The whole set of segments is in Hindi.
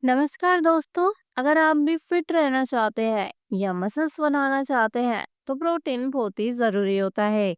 नमस्कार दोस्तों। अगर आप भी फिट रहना चाहते हैं या मसल्स बनाना चाहते हैं तो प्रोटीन बहुत ही जरूरी होता है।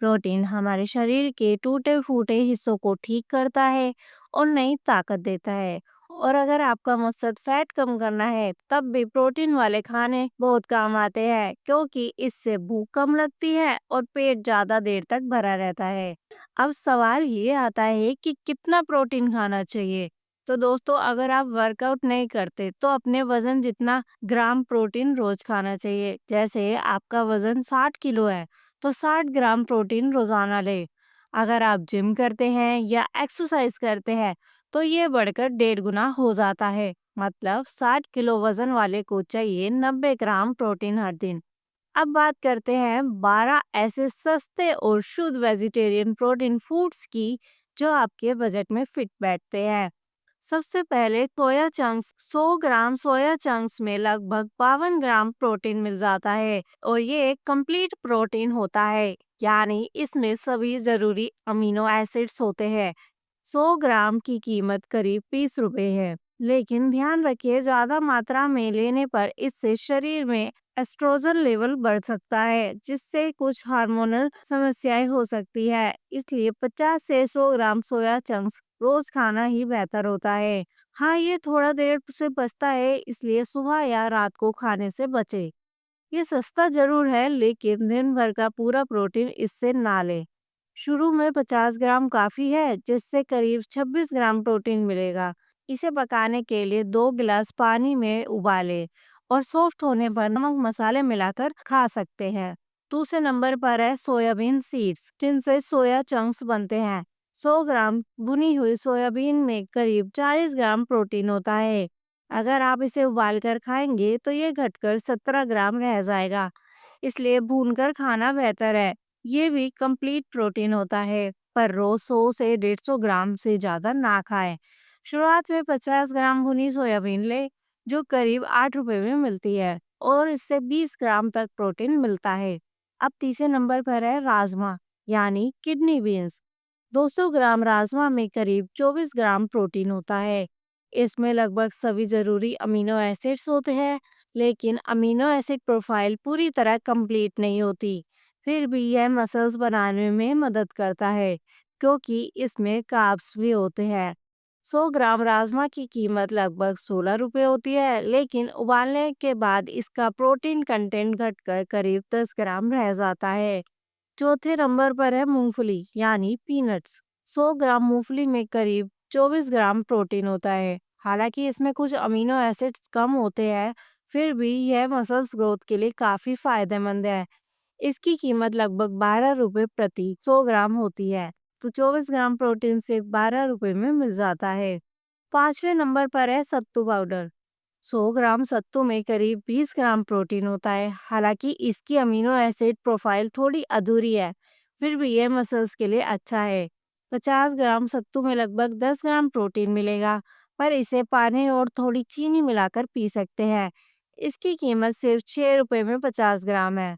प्रोटीन हमारे शरीर के टूटे फूटे हिस्सों को ठीक करता है और नई ताकत देता है। और अगर आपका मकसद फैट कम करना है तब भी प्रोटीन वाले खाने बहुत काम आते हैं, क्योंकि इससे भूख कम लगती है और पेट ज्यादा देर तक भरा रहता है। अब सवाल ये आता है कि कितना प्रोटीन खाना चाहिए। तो दोस्तों, अगर आप वर्कआउट नहीं करते तो अपने वजन जितना ग्राम प्रोटीन रोज खाना चाहिए। जैसे आपका वजन 60 किलो है तो 60 ग्राम प्रोटीन रोजाना ले। अगर आप जिम करते हैं या एक्सरसाइज करते हैं तो ये बढ़कर 1.5 गुना हो जाता है। मतलब 60 किलो वजन वाले को चाहिए 90 ग्राम प्रोटीन हर दिन। अब बात करते हैं 12 ऐसे सस्ते और शुद्ध वेजिटेरियन प्रोटीन फूड्स की जो आपके बजट में फिट बैठते हैं। सबसे पहले सोया चंक्स। 100 ग्राम सोया चंक्स में लगभग 52 ग्राम प्रोटीन मिल जाता है और ये एक कंप्लीट प्रोटीन होता है, यानी इसमें सभी जरूरी अमीनो एसिड्स होते हैं। 100 ग्राम की कीमत करीब 20 रुपए है। लेकिन ध्यान रखिए, ज्यादा मात्रा में लेने पर इससे शरीर में एस्ट्रोजन लेवल बढ़ सकता है, जिससे कुछ हार्मोनल समस्याएं हो सकती है। इसलिए 50 से 100 ग्राम सोया चंक्स रोज खाना ही बेहतर होता है। हाँ, ये थोड़ा देर से बचता है, इसलिए सुबह या रात को खाने से बचे। ये सस्ता जरूर है, लेकिन दिन भर का पूरा प्रोटीन इससे ना ले। शुरू में 50 ग्राम काफी है, जिससे करीब 26 ग्राम प्रोटीन मिलेगा। इसे पकाने के लिए 2 गिलास पानी में उबालें और सॉफ्ट होने पर नमक मसाले मिलाकर खा सकते हैं। दूसरे नंबर पर है सोयाबीन सीड्स, जिनसे सोया चंक्स बनते हैं। 100 ग्राम भुनी हुई सोयाबीन में करीब 40 ग्राम प्रोटीन होता है। अगर आप इसे उबालकर खाएंगे तो ये घटकर 17 ग्राम रह जाएगा, इसलिए भूनकर खाना बेहतर है। ये भी कंप्लीट प्रोटीन होता है, पर रोज 100 से 150 ग्राम से ज्यादा ना खाएं। शुरुआत में 50 ग्राम भुनी सोयाबीन ले, जो करीब 8 रुपए में मिलती है और इससे 20 ग्राम तक प्रोटीन मिलता है। अब तीसरे नंबर पर है राजमा, यानी किडनी बीन्स। 200 ग्राम राजमा में करीब 24 ग्राम प्रोटीन होता है। इसमें लगभग सभी जरूरी अमीनो एसिड्स होते हैं, लेकिन अमीनो एसिड प्रोफाइल पूरी तरह कंप्लीट नहीं होती। फिर भी यह मसल्स बनाने में मदद करता है, क्योंकि इसमें कार्ब्स भी होते हैं। 100 ग्राम राजमा की कीमत लगभग 16 रुपए होती है, लेकिन उबालने के बाद इसका प्रोटीन कंटेंट घटकर करीब 10 ग्राम रह जाता है। चौथे नंबर पर है मूंगफली, यानी पीनट्स। 100 ग्राम मूंगफली में करीब 24 ग्राम प्रोटीन होता है। हालांकि इसमें कुछ अमीनो एसिड्स कम होते हैं, फिर भी यह मसल्स ग्रोथ के लिए काफी फायदेमंद है। इसकी कीमत लगभग 12 रुपए प्रति 100 ग्राम होती है, तो 24 ग्राम प्रोटीन से 12 रुपए में मिल जाता है। पांचवें नंबर पर है सत्तू पाउडर। 100 ग्राम सत्तू में करीब 20 ग्राम प्रोटीन होता है। हालांकि इसकी अमीनो एसिड प्रोफाइल थोड़ी अधूरी है, फिर भी यह मसल्स के लिए अच्छा है। 50 ग्राम सत्तू में लगभग 10 ग्राम प्रोटीन मिलेगा, पर इसे पानी और थोड़ी चीनी मिलाकर पी सकते हैं। इसकी कीमत सिर्फ 6 रुपए में 50 ग्राम है।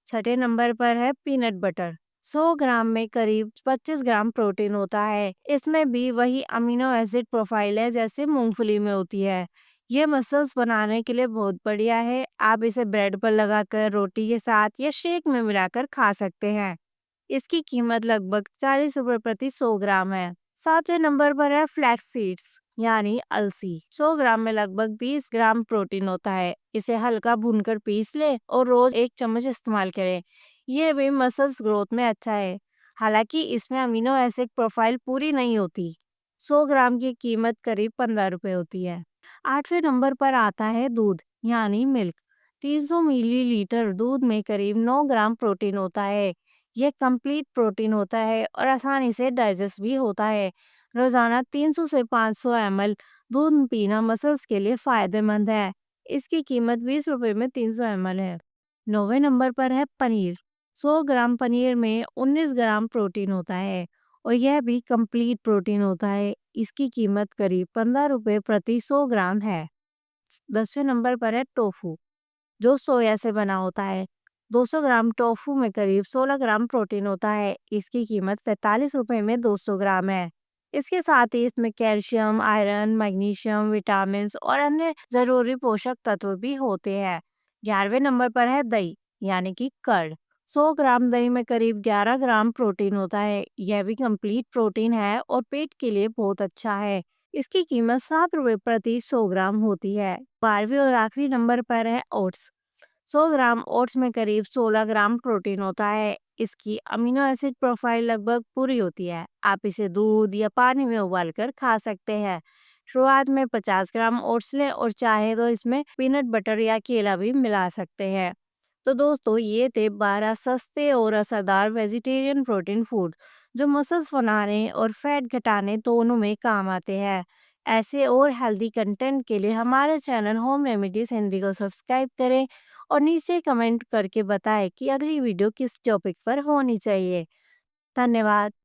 छठे नंबर पर है पीनट बटर। 100 ग्राम में करीब 25 ग्राम प्रोटीन होता है। इसमें भी वही अमीनो एसिड प्रोफाइल है जैसे मूंगफली में होती है। ये मसल्स बनाने के लिए बहुत बढ़िया है। आप इसे ब्रेड पर लगाकर, रोटी के साथ या शेक में मिलाकर खा सकते हैं। इसकी कीमत लगभग 40 रुपए प्रति 100 ग्राम है। सातवें नंबर पर है फ्लैक्स सीड्स, यानी अलसी। 100 ग्राम में लगभग 20 ग्राम प्रोटीन होता है। इसे हल्का भूनकर पीस ले और रोज 1 चम्मच इस्तेमाल करें। यह भी मसल्स ग्रोथ में अच्छा है। हालांकि इसमें अमीनो एसिड प्रोफाइल पूरी नहीं होती। 100 ग्राम की कीमत करीब 15 रुपए होती है। आठवें नंबर पर आता है दूध, यानी मिल्क। 300 मिलीलीटर दूध में करीब 9 ग्राम प्रोटीन होता है। यह कंप्लीट प्रोटीन होता है और आसानी से डाइजेस्ट भी होता है। रोजाना 300 से 500 ml दूध पीना मसल्स के लिए फायदेमंद है। इसकी कीमत 20 रुपए में 300 ml है। नौवे नंबर पर है पनीर। 100 ग्राम पनीर में 19 ग्राम प्रोटीन होता है और यह भी कंप्लीट प्रोटीन होता है। इसकी कीमत करीब 15 रुपए प्रति 100 ग्राम है। 10वें नंबर पर है टोफू, जो सोया से बना होता है। 200 ग्राम टोफू में करीब 16 ग्राम प्रोटीन होता है। इसकी कीमत 45 रुपए में 200 ग्राम है। इसके साथ ही इसमें कैल्शियम, आयरन, मैग्नीशियम, विटामिन और अन्य जरूरी पोषक तत्व भी होते हैं। 11वें नंबर पर है दही यानी कि कर्ड। 100 ग्राम दही में करीब 11 ग्राम प्रोटीन होता है। यह भी कंप्लीट प्रोटीन है और पेट के लिए बहुत अच्छा है। इसकी कीमत 7 रुपए प्रति 100 ग्राम होती है। 12वें और आखिरी नंबर पर है ओट्स। 100 ग्राम ओट्स में करीब 16 ग्राम प्रोटीन होता है। इसकी अमीनो एसिड प्रोफाइल लगभग पूरी होती है। आप इसे दूध या पानी में उबालकर खा सकते हैं। शुरुआत में 50 ग्राम ओट्स लें और चाहे तो इसमें पीनट बटर या केला भी मिला सकते हैं। तो दोस्तों ये थे 12 सस्ते और असरदार वेजिटेरियन प्रोटीन फूड जो मसल्स बनाने और फैट घटाने दोनों में काम आते हैं। ऐसे और हेल्दी कंटेंट के लिए हमारे चैनल होम रेमेडीज हिंदी को सब्सक्राइब करें और नीचे कमेंट करके बताएं कि अगली वीडियो किस टॉपिक पर होनी चाहिए। धन्यवाद।